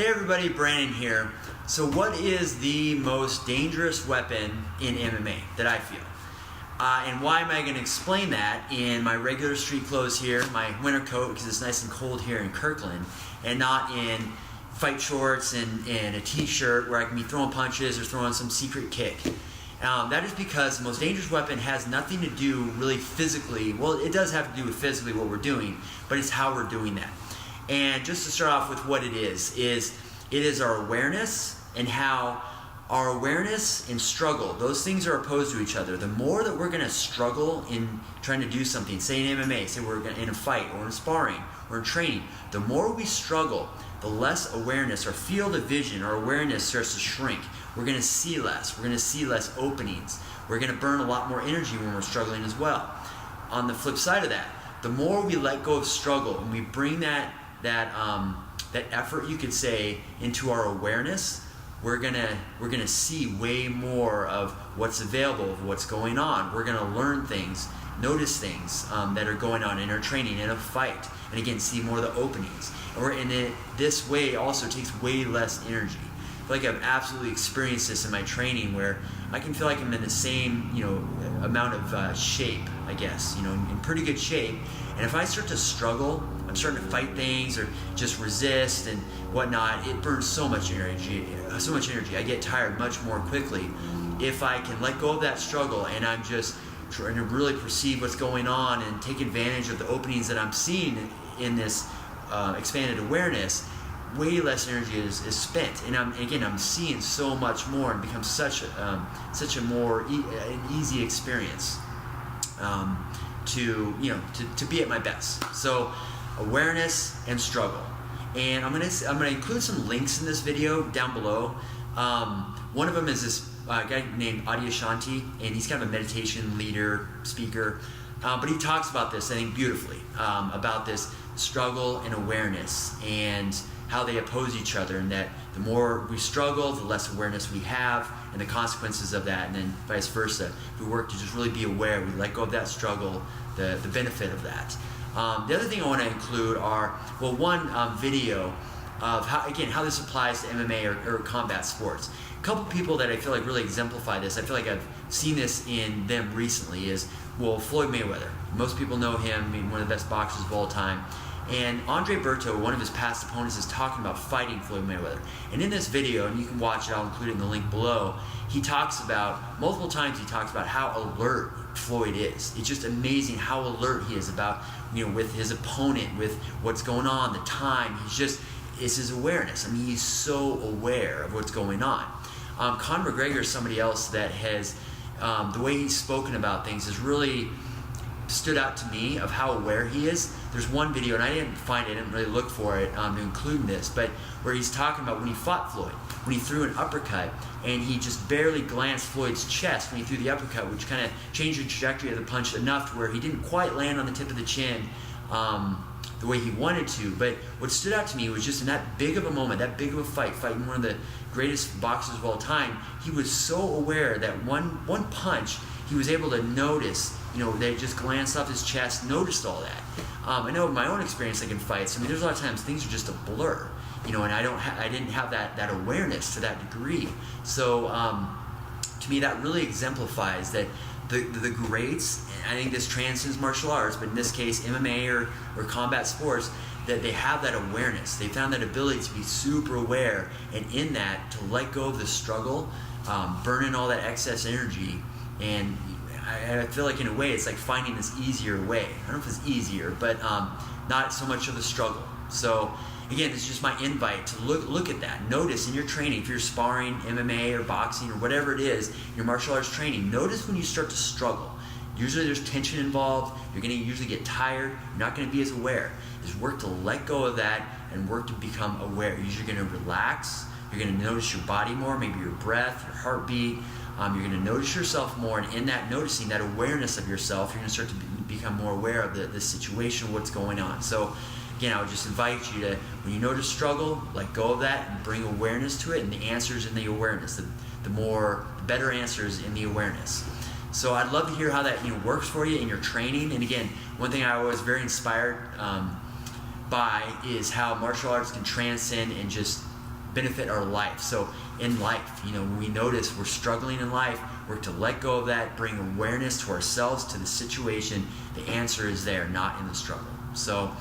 Hey everybody, Brandon here. So what is the most dangerous weapon in MMA that I feel? And why am I going to explain that in my regular street clothes here, my winter coat because it's nice and cold here in Kirkland, and not in fight shorts and a t-shirt where I can be throwing punches or throwing some secret kick. That is because the most dangerous weapon has nothing to do really physically. Well, it does have to do with physically what we're doing, but it's how we're doing that. And just to start off with what it is our awareness, and how our awareness and struggle, those things are opposed to each other. The more that we're going to struggle in trying to do something, say in MMA, say we're in a fight or in sparring or in training, the more we struggle, the less awareness, our field of vision, our awareness starts to shrink. We're going to see less. We're going to see less openings. We're going to burn a lot more energy when we're struggling as well. On the flip side of that, the more we let go of struggle and we bring that effort, you could say, into our awareness, we're gonna see way more of what's available, of what's going on. We're gonna learn things, notice things that are going on in our training, in a fight, and again, see more of the openings. This way also takes way less energy. I feel like I've absolutely experienced this in my training, where I can feel like I'm in the same, amount of shape, I guess, in pretty good shape. And if I start to struggle, I'm starting to fight things or just resist and whatnot, it burns so much energy. I get tired much more quickly. If I can let go of that struggle and I'm just trying to really perceive what's going on and take advantage of the openings that I'm seeing in this expanded awareness, way less energy is spent, and I'm seeing so much more, and becomes such a more an easy experience to be at my best. So awareness and struggle, and I'm gonna include some links in this video down below. One of them is this guy named Adyashanti, and he's kind of a meditation leader, speaker, but he talks about this, I think, beautifully, about this struggle and awareness and how they oppose each other, and that the more we struggle, the less awareness we have, and the consequences of that, and then vice versa. If we work to just really be aware, we let go of that struggle, the benefit of that. The other thing I want to include are, one video of how this applies to MMA or combat sports. A couple people that I feel like really exemplify this, I feel like I've seen this in them recently, is Floyd Mayweather. Most people know him, one of the best boxers of all time. And Andre Berto, one of his past opponents, is talking about fighting Floyd Mayweather. And in this video, and you can watch it, I'll include it in the link below, multiple times he talks about how alert Floyd is. It's just amazing how alert he is about, with his opponent, with what's going on, the time. It's his awareness. He's so aware of what's going on. Conor McGregor is somebody else that has, the way he's spoken about things has really stood out to me, of how aware he is. There's one video, and I didn't really look for it to include in this, but where he's talking about when he fought Floyd, when he threw an uppercut, and he just barely glanced Floyd's chest when he threw the uppercut, which kind of changed the trajectory of the punch enough to where he didn't quite land on the tip of the chin the way he wanted to. But what stood out to me was just in that big of a moment, that big of a fight, fighting one of the greatest boxers of all time, he was so aware that one punch, he was able to notice, they just glanced off his chest, noticed all that. I know in my own experience, like in fights, there's a lot of times things are just a blur, and I didn't have that awareness to that degree. So to me, that really exemplifies that the greats, and I think this transcends martial arts, but in this case, MMA or combat sports, that they have that awareness. They found that ability to be super aware, and in that, to let go of the struggle, burning all that excess energy. And I feel like in a way it's like finding this easier way. I don't know if it's easier, but not so much of a struggle. So again, it's just my invite to look at that. Notice in your training, if you're sparring, MMA or boxing or whatever it is, your martial arts training, notice when you start to struggle. Usually there's tension involved. You're going to usually get tired. You're not going to be as aware. Just work to let go of that and work to become aware. You're usually going to relax. You're going to notice your body more, maybe your breath, your heartbeat. You're going to notice yourself more, and in that noticing, that awareness of yourself, you're going to start to become more aware of the situation, what's going on. So again, I would just invite you to, when you notice struggle, let go of that and bring awareness to it, and the answers in the awareness, the better answers in the awareness. So I'd love to hear how that works for you in your training. And again, one thing I was very inspired by is how martial arts can transcend and just benefit our life. So in life, when we notice we're struggling in life, we're to let go of that, bring awareness to ourselves, to the situation. The answer is there, not in the struggle. So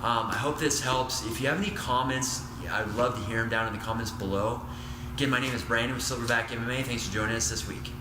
I hope this helps. If you have any comments, I'd love to hear them down in the comments below. Again, my name is Brandon with Silverback MMA. Thanks for joining us this week.